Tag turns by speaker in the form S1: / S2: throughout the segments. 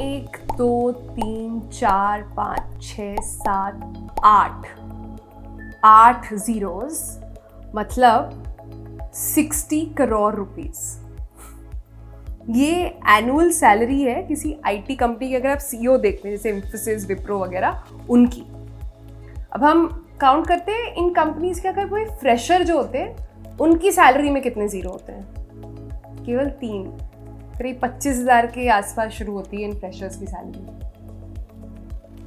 S1: 1 2 3 4 5 6 7 8 zeros, मतलब 60 crore rupees. ये annual salary है किसी आईटी कंपनी की। अगर आप सीईओ देखते हैं जैसे इन्फोसिस, विप्रो वगैरह, उनकी। अब हम काउंट करते हैं इन कंपनीज के, अगर कोई फ्रेशर जो होते हैं उनकी सैलरी में कितने जीरो होते हैं? केवल 3। करीब 25,000 के आसपास शुरू होती है इन फ्रेशर्स की सैलरी।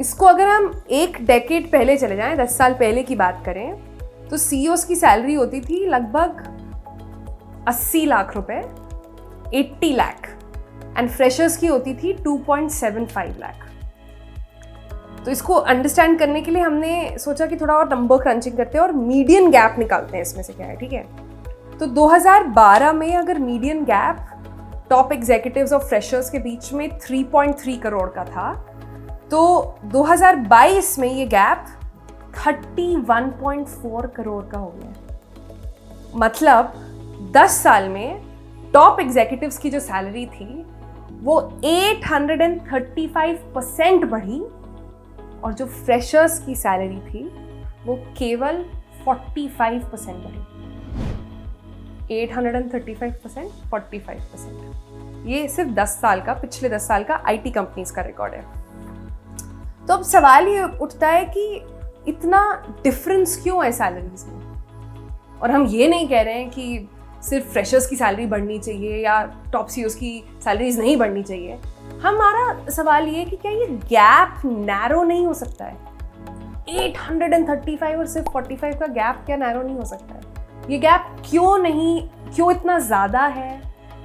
S1: इसको अगर हम एक डेकेड पहले चले जाएं, 10 साल पहले की बात करें, तो सीईओस की सैलरी होती थी लगभग 80 लाख रुपए, 80 लाख, एंड फ्रेशर्स की होती थी 2.75 लाख। तो इसको अंडरस्टैंड करने के लिए हमने सोचा कि थोड़ा और नंबर क्रंचिंग करते हैं और मीडियन गैप निकालते हैं इसमें से क्या है, ठीक है। तो 2012 में अगर मीडियन गैप टॉप एग्जीक्यूटिव्स और फ्रेशर्स के बीच में 3.3 करोड़ का था, तो 2022 में ये गैप 31.4 करोड़ का हो गया। मतलब 10 साल में टॉप एग्जीक्यूटिव्स की जो सैलरी थी वो 835% बढ़ी, और जो फ्रेशर्स की सैलरी थी वो केवल 45% बढ़ी। 835%, 45%। ये सिर्फ 10 साल का, पिछले 10 साल का आईटी कंपनीज का रिकॉर्ड है। तो अब सवाल ये उठता है कि इतना डिफरेंस क्यों है सैलरीज में? और हम ये नहीं कह रहे हैं कि सिर्फ फ्रेशर्स की सैलरी बढ़नी चाहिए या टॉप सीईओज की सैलरीज नहीं बढ़नी चाहिए। हमारा सवाल ये है कि क्या ये गैप नैरो नहीं हो सकता है? 835 और सिर्फ 45 का गैप क्या नैरो नहीं हो सकता है? ये गैप क्यों इतना ज़्यादा है?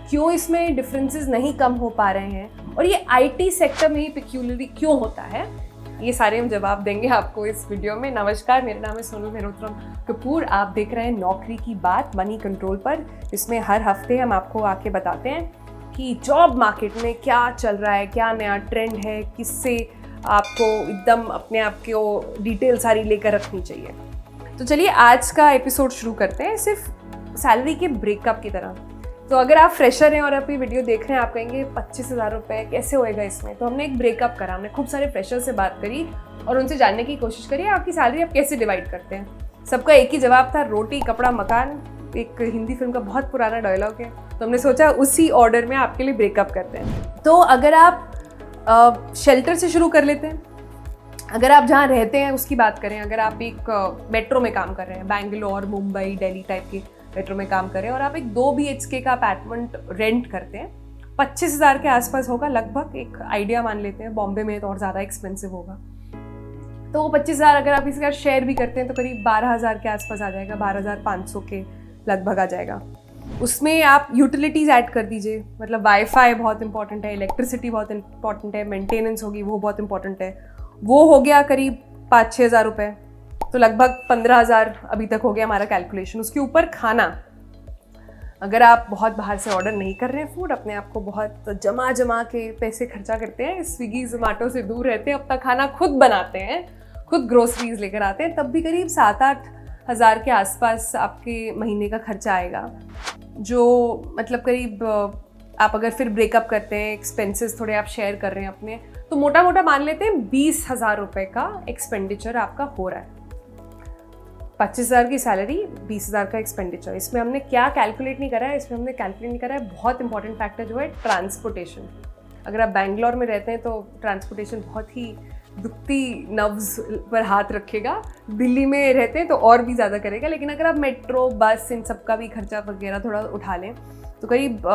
S1: क्यों इसमें डिफरेंसेस नहीं कम हो पा रहे हैं? और ये आईटी सेक्टर में ही पिक्यूलरली क्यों होता है? ये सारे हम जवाब देंगे आपको इस वीडियो में। नमस्कार, मेरा नाम है सोनू मेहरोत्रम कपूर। आप देख रहे हैं नौकरी की बात मनी कंट्रोल पर, जिसमें हर हफ्ते हम आपको आके बताते हैं कि जॉब मार्केट में क्या चल रहा है, क्या नया ट्रेंड है, किससे आपको एकदम अपने आप को डिटेल सारी लेकर रखनी चाहिए। तो चलिए आज का एपिसोड शुरू करते हैं सिर्फ सैलरी के ब्रेकअप की तरह। तो अगर आप फ्रेशर हैं और आप ये वीडियो देख रहे हैं, आप कहेंगे 25,000 रुपये कैसे होएगा इसमें? तो हमने एक ब्रेकअप करा, हमने खूब सारे फ्रेशर से बात करी और उनसे जानने की कोशिश करी आपकी सैलरी आप कैसे डिवाइड करते हैं। सबका एक ही जवाब था, रोटी कपड़ा मकान। एक हिंदी फिल्म का बहुत पुराना डायलॉग है, तो हमने सोचा उसी ऑर्डर में आपके लिए ब्रेकअप करते हैं। तो अगर आप शेल्टर से शुरू कर लेते हैं। अगर आप जहाँ रहते हैं उसकी बात करें, अगर आप एक मेट्रो में काम कर रहे हैं, बैंगलोर, मुंबई, दिल्ली टाइप के मेट्रो में काम करें, और आप एक 2 BHK का अपार्टमेंट रेंट करते हैं, 25,000 के आसपास होगा लगभग। एक आइडिया मान लेते हैं, बॉम्बे में तो और ज़्यादा एक्सपेंसिव होगा। तो 25,000 अगर आप इसके साथ शेयर भी करते हैं तो करीब 12,000 के आसपास आ जाएगा, 12,500 के लगभग आ जाएगा। उसमें आप यूटिलिटीज़ ऐड कर दीजिए, मतलब वाईफाई बहुत इंपॉर्टेंट है, इलेक्ट्रिसिटी बहुत इंपॉर्टेंट है, मेंटेनेंस होगी वो बहुत इंपॉर्टेंट है, वो हो गया करीब 5-6 हज़ार रुपये। तो लगभग 15,000 अभी तक हो गया हमारा कैलकुलेशन। उसके ऊपर खाना, अगर आप बहुत बाहर से ऑर्डर नहीं कर रहे हैं फूड, अपने आप को बहुत जमा के पैसे खर्चा करते हैं, स्विगी जोमेटो से दूर रहते हैं, अपना खाना खुद बनाते हैं, खुद ग्रोसरीज लेकर आते हैं, तब भी करीब 7-8 हज़ार के आसपास आपके महीने का खर्चा आएगा। जो मतलब करीब आप अगर फिर ब्रेकअप करते हैं, एक्सपेंसेस थोड़े आप शेयर कर रहे हैं अपने, तो मोटा मान लेते हैं 20,000 रुपये का एक्सपेंडिचर आपका हो रहा है। 25,000 की सैलरी, 20,000 का एक्सपेंडिचर। इसमें हमने क्या कैलकुलेट नहीं करा है? इसमें हमने कैलकुलेट नहीं करा है बहुत इंपॉर्टेंट फैक्टर जो है ट्रांसपोर्टेशन। अगर आप बैंगलोर में रहते हैं तो ट्रांसपोर्टेशन बहुत ही दुखती नव्स पर हाथ रखेगा, दिल्ली में रहते हैं तो और भी ज़्यादा करेगा। लेकिन अगर आप मेट्रो, बस, इन सब का भी खर्चा वगैरह थोड़ा उठा लें तो करीब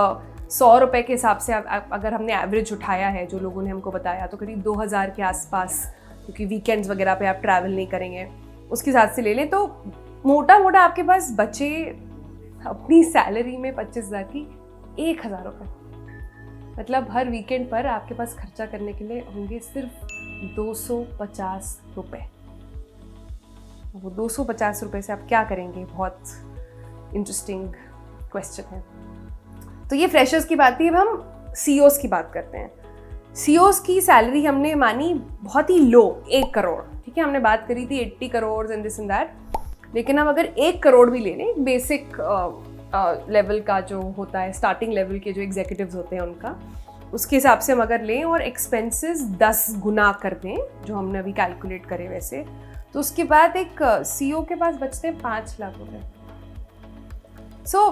S1: 100 रुपये के हिसाब से अगर हमने एवरेज उठाया है, जो लोगों ने हमको बताया, तो करीब 2,000 के आसपास, क्योंकि वीकेंड्स वगैरह पे आप ट्रैवल नहीं करेंगे, उसके हिसाब से ले लें तो मोटा आपके पास बचे अपनी सैलरी में 25,000 की 1,000 रुपये। मतलब हर वीकेंड पर आपके पास खर्चा करने के लिए होंगे सिर्फ 250 रुपये। वो 250 रुपये से आप क्या करेंगे? बहुत इंटरेस्टिंग क्वेश्चन है। तो ये फ्रेशर्स की बात थी। अब हम सीईओस की बात करते हैं। सीईओस की सैलरी हमने मानी बहुत ही लो, 1 करोड़। ठीक है, हमने बात करी थी 80 crore and this and that, लेकिन हम अगर 1 करोड़ भी ले लें, बेसिक लेवल का जो होता है, स्टार्टिंग लेवल के जो एग्जीक्यूटिव्स होते हैं उनका, उसके हिसाब से हम अगर लें और एक्सपेंसेस 10 गुना कर दें जो हमने अभी कैलकुलेट करे वैसे, तो उसके बाद एक सीईओ के पास बचते हैं 5 लाख रुपए। सो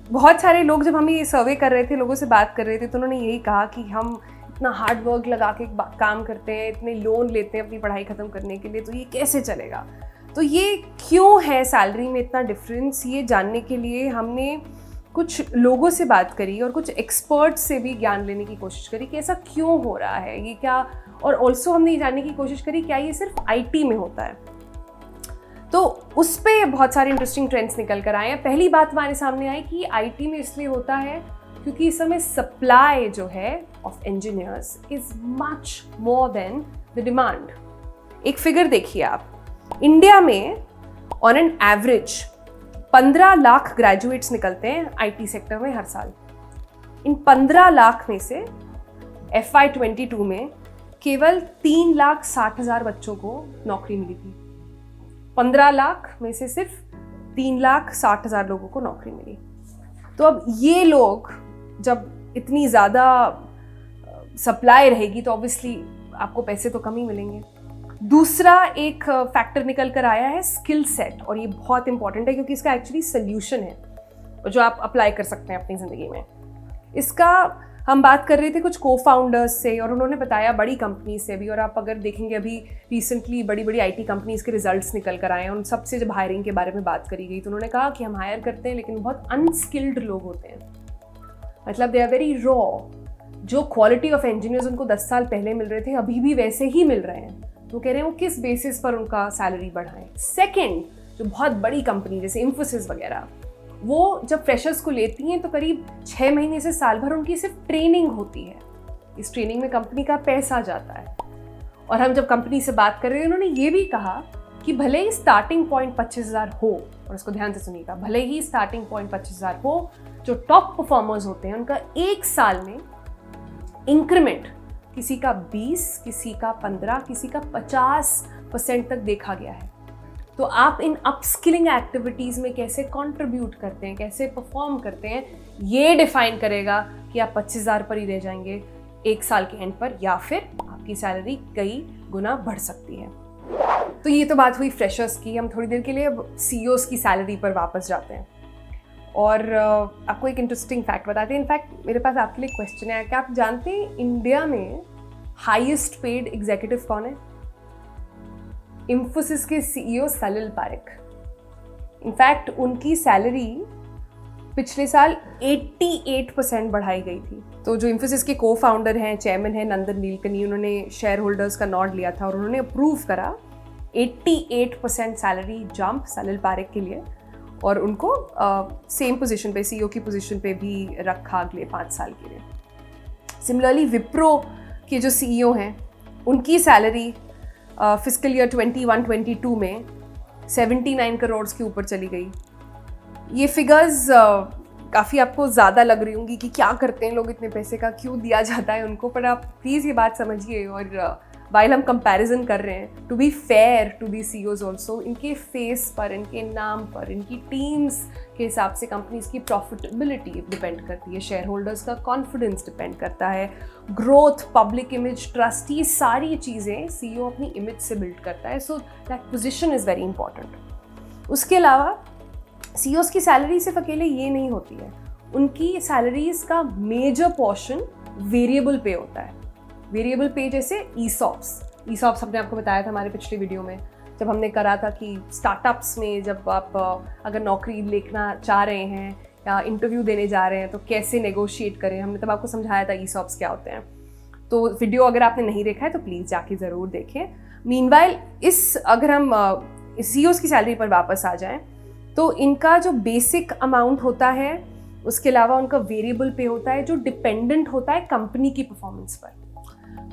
S1: बहुत सारे लोग जब हम ये सर्वे कर रहे थे, लोगों से बात कर रहे थे, तो उन्होंने यही कहा कि हम इतना हार्ड वर्क लगा के काम करते हैं, इतने लोन लेते हैं अपनी पढ़ाई ख़त्म करने के लिए, तो ये कैसे चलेगा। तो ये क्यों है सैलरी में इतना डिफरेंस, ये जानने के लिए हमने कुछ लोगों से बात करी और कुछ एक्सपर्ट्स से भी ज्ञान लेने की कोशिश करी कि ऐसा क्यों हो रहा है, ये क्या, और ऑल्सो हमने ये जानने की कोशिश करी क्या ये सिर्फ आईटी में होता है। तो उस पर बहुत सारे इंटरेस्टिंग ट्रेंड्स निकल कर आए हैं। पहली बात हमारे सामने आई कि आईटी में इसलिए होता है क्योंकि इस समय सप्लाई जो है of engineers is much more than the demand. एक फिगर देखिए आप, इंडिया में on an average 15 lakh graduates निकलते हैं आईटी सेक्टर में हर साल। इन 15 लाख में से FY22 में केवल 3,60,000 बच्चों को नौकरी मिली थी। 15 लाख में से सिर्फ 3,60,000 लोगों को नौकरी मिली। तो अब ये लोग, जब इतनी ज़्यादा सप्लाई रहेगी तो ऑब्वियसली आपको पैसे तो कम ही मिलेंगे। दूसरा एक फैक्टर निकल कर आया है स्किल सेट, और ये बहुत इंपॉर्टेंट है क्योंकि इसका एक्चुअली सोल्यूशन है और जो आप अप्लाई कर सकते हैं अपनी ज़िंदगी में। इसका हम बात कर रहे थे कुछ को फाउंडर्स से और उन्होंने बताया बड़ी कंपनी से भी, और आप अगर देखेंगे अभी रिसेंटली बड़ी बड़ी आईटी कंपनीज के रिजल्ट्स निकल कर आए हैं, उन सबसे जब हायरिंग के बारे में बात करी गई तो उन्होंने कहा कि हम हायर करते हैं लेकिन बहुत अनस्किल्ड लोग होते हैं, मतलब दे आर वेरी रॉ। जो क्वालिटी ऑफ इंजीनियर्स उनको 10 साल पहले मिल रहे थे अभी भी वैसे ही मिल रहे हैं, तो कह रहे हैं वो किस बेसिस पर उनका सैलरी बढ़ाएं। सेकेंड, जो बहुत बड़ी कंपनी जैसे इन्फोसिस वगैरह, वो जब फ्रेशर्स को लेती हैं तो करीब 6 महीने से साल भर उनकी सिर्फ ट्रेनिंग होती है। इस ट्रेनिंग में कंपनी का पैसा जाता है। और हम जब कंपनी से बात कर रहे हैं, उन्होंने ये भी कहा कि भले ही स्टार्टिंग पॉइंट 25,000 हो, और इसको ध्यान से सुनिएगा, भले ही स्टार्टिंग पॉइंट 25,000 हो, जो टॉप परफॉर्मर्स होते हैं उनका एक साल में इंक्रीमेंट किसी का 20, किसी का 15, किसी का 50% तक देखा गया है। तो आप इन अपस्किलिंग एक्टिविटीज़ में कैसे कंट्रीब्यूट करते हैं, कैसे परफॉर्म करते हैं, ये डिफाइन करेगा कि आप 25,000 पर ही रह जाएंगे एक साल के एंड पर, या फिर आपकी सैलरी कई गुना बढ़ सकती है। तो ये तो बात हुई फ्रेशर्स की। हम थोड़ी देर के लिए अब सीईओज़ की सैलरी पर वापस जाते हैं और आपको एक इंटरेस्टिंग फैक्ट बताते हैं। इनफैक्ट मेरे पास आपके लिए क्वेश्चन है, क्या आप जानते हैं इंडिया में हाईएस्ट पेड एग्जीक्यूटिव कौन है? इन्फोसिस के सीईओ सलिल पारेख। इनफैक्ट उनकी सैलरी पिछले साल 88% बढ़ाई गई थी। तो जो इन्फोसिस के को फाउंडर हैं, चेयरमैन हैं नंदन नीलकनी, उन्होंने शेयर होल्डर्स का नॉड लिया था और उन्होंने अप्रूव करा 88% सैलरी जंप सलिल पारेख के लिए, और उनको सेम पोजीशन पे, सीईओ की पोजीशन पे भी रखा अगले 5 साल के लिए। सिमिलरली विप्रो के जो सीईओ हैं, उनकी सैलरी फिस्कल ईयर 21-22 में 79 करोड़ के ऊपर चली गई। ये फिगर्स काफ़ी आपको ज़्यादा लग रही होंगी कि क्या करते हैं लोग, इतने पैसे का क्यों दिया जाता है उनको, पर आप प्लीज़ ये बात समझिए। और वाइल हम कंपैरिजन कर रहे हैं, to be fair to the CEOs also, इनके फेस पर, इनके नाम पर, इनकी टीम्स के हिसाब से कंपनीज की प्रॉफिटेबिलिटी डिपेंड करती है, शेयर होल्डर्स का कॉन्फिडेंस डिपेंड करता है, ग्रोथ, पब्लिक इमेज, ट्रस्ट, ये सारी चीज़ें सीईओ अपनी इमेज से बिल्ड करता है। So that position is very important. उसके अलावा सीईओज की सैलरी सिर्फ अकेले ये नहीं होती है, उनकी सैलरीज का मेजर पोर्शन वेरिएबल पे होता है। वेरिएबल पे जैसे ईसॉप्स हमने आपको बताया था हमारे पिछले वीडियो में, जब हमने करा था कि स्टार्टअप्स में जब आप अगर नौकरी लेना चाह रहे हैं या इंटरव्यू देने जा रहे हैं तो कैसे नेगोशिएट करें, हमने तब आपको समझाया था ईसॉप्स क्या होते हैं। तो वीडियो अगर आपने नहीं देखा है तो प्लीज़ जाके ज़रूर देखें। मीनवाइल अगर हम सीईओज़ की सैलरी पर वापस आ जाएं, तो इनका जो बेसिक अमाउंट होता है, उसके अलावा उनका वेरिएबल पे होता है जो डिपेंडेंट होता है कंपनी की परफॉर्मेंस पर।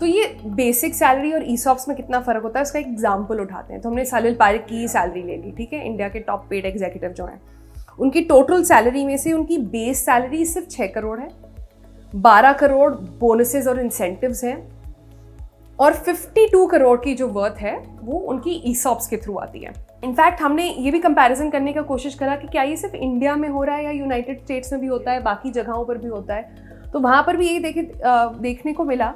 S1: तो ये बेसिक सैलरी और ईसॉप्स में कितना फ़र्क होता है उसका एक एग्जाम्पल उठाते हैं। तो हमने सलिल पारेख की सैलरी ले ली, ठीक है, इंडिया के टॉप पेड एग्जीक्यूटिव जो हैं, उनकी टोटल सैलरी में से उनकी बेस सैलरी सिर्फ 6 करोड़ है, 12 करोड़ बोनसेस और इंसेंटिव्स हैं, और 52 करोड़ की जो वर्थ है वो उनकी ईसॉप्स के थ्रू आती है। इनफैक्ट हमने ये भी कंपैरिजन करने का कोशिश करा कि क्या ये सिर्फ इंडिया में हो रहा है या यूनाइटेड स्टेट्स में भी होता है, बाकी जगहों पर भी होता है। तो वहाँ पर भी यही देखने को मिला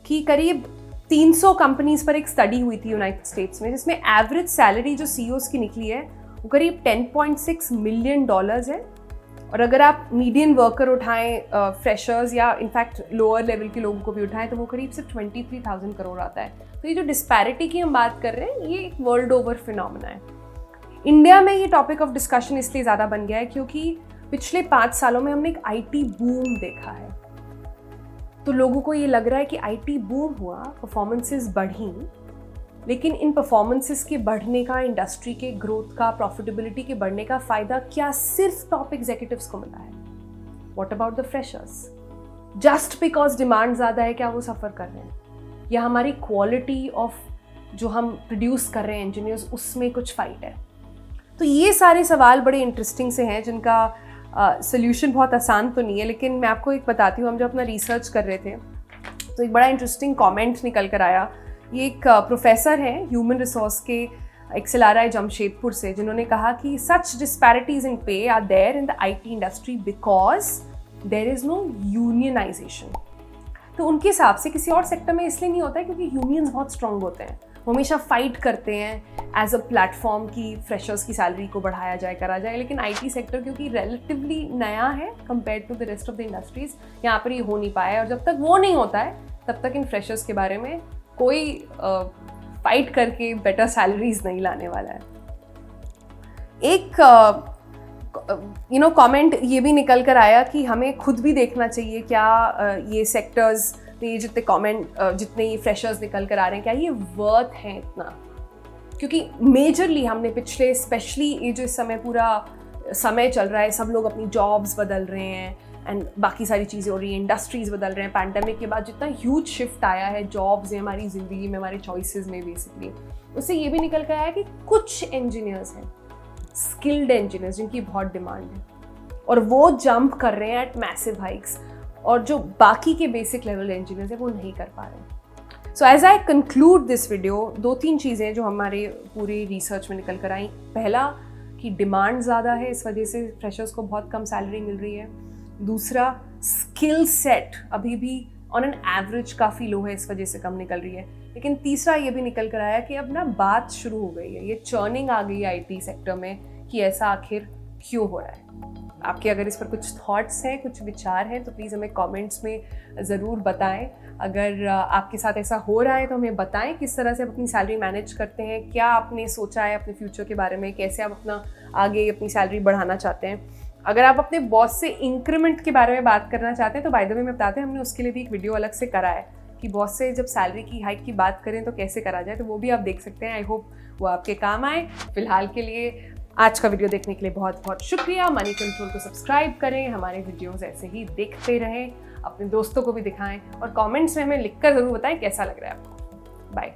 S1: कि करीब 300 कंपनीज पर एक स्टडी हुई थी यूनाइटेड स्टेट्स में, जिसमें एवरेज सैलरी जो सीईओज की निकली है वो करीब $10.6 मिलियन है। और अगर आप मीडियन वर्कर उठाएं, फ्रेशर्स या इनफैक्ट लोअर लेवल के लोगों को भी उठाएं, तो वो करीब सिर्फ 23,000 करोड़ आता है। तो ये जो डिस्पैरिटी की हम बात कर रहे हैं, ये एक वर्ल्ड ओवर फिनोमेना है। इंडिया में ये टॉपिक ऑफ डिस्कशन इसलिए ज़्यादा बन गया है क्योंकि पिछले 5 सालों में हमने एक IT बूम देखा है। तो लोगों को ये लग रहा है कि IT बूम हुआ, परफॉर्मेंसेस बढ़ी, लेकिन इन परफॉर्मेंसेस के बढ़ने का, इंडस्ट्री के ग्रोथ का, प्रॉफिटेबिलिटी के बढ़ने का फ़ायदा क्या सिर्फ टॉप एग्जीक्यूटिव्स को मिला है? What about the freshers? Just because demand ज़्यादा है, क्या वो सफ़र कर रहे हैं? या हमारी क्वालिटी ऑफ जो हम प्रोड्यूस कर रहे हैं इंजीनियर्स, उसमें कुछ फाइट है? तो ये सारे सवाल बड़े इंटरेस्टिंग से हैं जिनका सोल्यूशन बहुत आसान तो नहीं है, लेकिन मैं आपको एक बताती हूँ। हम जब अपना रिसर्च कर रहे थे तो एक बड़ा इंटरेस्टिंग कमेंट निकल कर आया। ये एक प्रोफेसर हैं ह्यूमन रिसोर्स के XLRI जमशेदपुर से, जिन्होंने कहा कि such disparities in pay are there in the IT industry because there is no unionisation. तो उनके हिसाब से किसी और सेक्टर में इसलिए नहीं होता है क्योंकि यूनियंस बहुत स्ट्रॉन्ग होते हैं, वो हमेशा फाइट करते हैं एज अ प्लेटफॉर्म की फ्रेशर्स की सैलरी को बढ़ाया जाए, करा जाए। लेकिन IT सेक्टर क्योंकि रिलेटिवली नया है compare to the rest of the industries, यहाँ पर ये हो नहीं पाया है। और जब तक वो नहीं होता है तब तक इन फ्रेशर्स के बारे में कोई फाइट करके बेटर सैलरीज नहीं लाने वाला है। एक कमेंट ये भी निकल कर आया कि हमें खुद भी देखना चाहिए क्या ये सेक्टर्स में जितने ये फ्रेशर्स निकल कर आ रहे हैं, क्या ये वर्थ हैं इतना? क्योंकि मेजरली हमने पिछले, स्पेशली ये जो इस समय पूरा समय चल रहा है, सब लोग अपनी जॉब्स बदल रहे हैं एंड बाकी सारी चीज़ें हो रही हैं, इंडस्ट्रीज़ बदल रहे हैं। पैंडेमिक के बाद जितना ह्यूज शिफ्ट आया है जॉब्स में, हमारी ज़िंदगी में, हमारे चॉइसेस में, बेसिकली उससे ये भी निकल कर आया कि कुछ इंजीनियर्स हैं, स्किल्ड इंजीनियर्स, जिनकी बहुत डिमांड है और वो जंप कर रहे हैं एट मैसिव हाइक्स, और जो बाकी के बेसिक लेवल इंजीनियर्स हैं वो नहीं कर पा रहे। So as I conclude this video, 2-3 चीज़ें जो हमारे पूरे रिसर्च में निकल कर आई। पहला कि डिमांड ज़्यादा है, इस वजह से फ्रेशर्स को बहुत कम सैलरी मिल रही है। दूसरा, स्किल सेट अभी भी ऑन एन एवरेज काफ़ी लो है, इस वजह से कम निकल रही है। लेकिन तीसरा ये भी निकल कर आया कि अब ना बात शुरू हो गई है, ये चर्निंग आ गई है IT सेक्टर में कि ऐसा आखिर क्यों हो रहा है। आपके अगर इस पर कुछ थॉट्स हैं, कुछ विचार हैं, तो प्लीज़ हमें कमेंट्स में ज़रूर बताएं। अगर आपके साथ ऐसा हो रहा है तो हमें बताएं किस तरह से आप अपनी सैलरी मैनेज करते हैं, क्या आपने सोचा है अपने फ्यूचर के बारे में, कैसे आप अपना आगे अपनी सैलरी बढ़ाना चाहते हैं। अगर आप अपने बॉस से इंक्रीमेंट के बारे में बात करना चाहते हैं तो बाय द वे मैं बताते हैं, हमने उसके लिए भी एक वीडियो अलग से करा है कि बॉस से जब सैलरी की हाइक की बात करें तो कैसे करा जाए, तो वो भी आप देख सकते हैं। आई होप वो आपके काम आए। फिलहाल के लिए आज का वीडियो देखने के लिए बहुत बहुत शुक्रिया। मनी कंट्रोल को सब्सक्राइब करें, हमारे वीडियोस ऐसे ही देखते रहें, अपने दोस्तों को भी दिखाएं और कमेंट्स में हमें लिखकर ज़रूर बताएं कैसा लग रहा है आपको। बाय।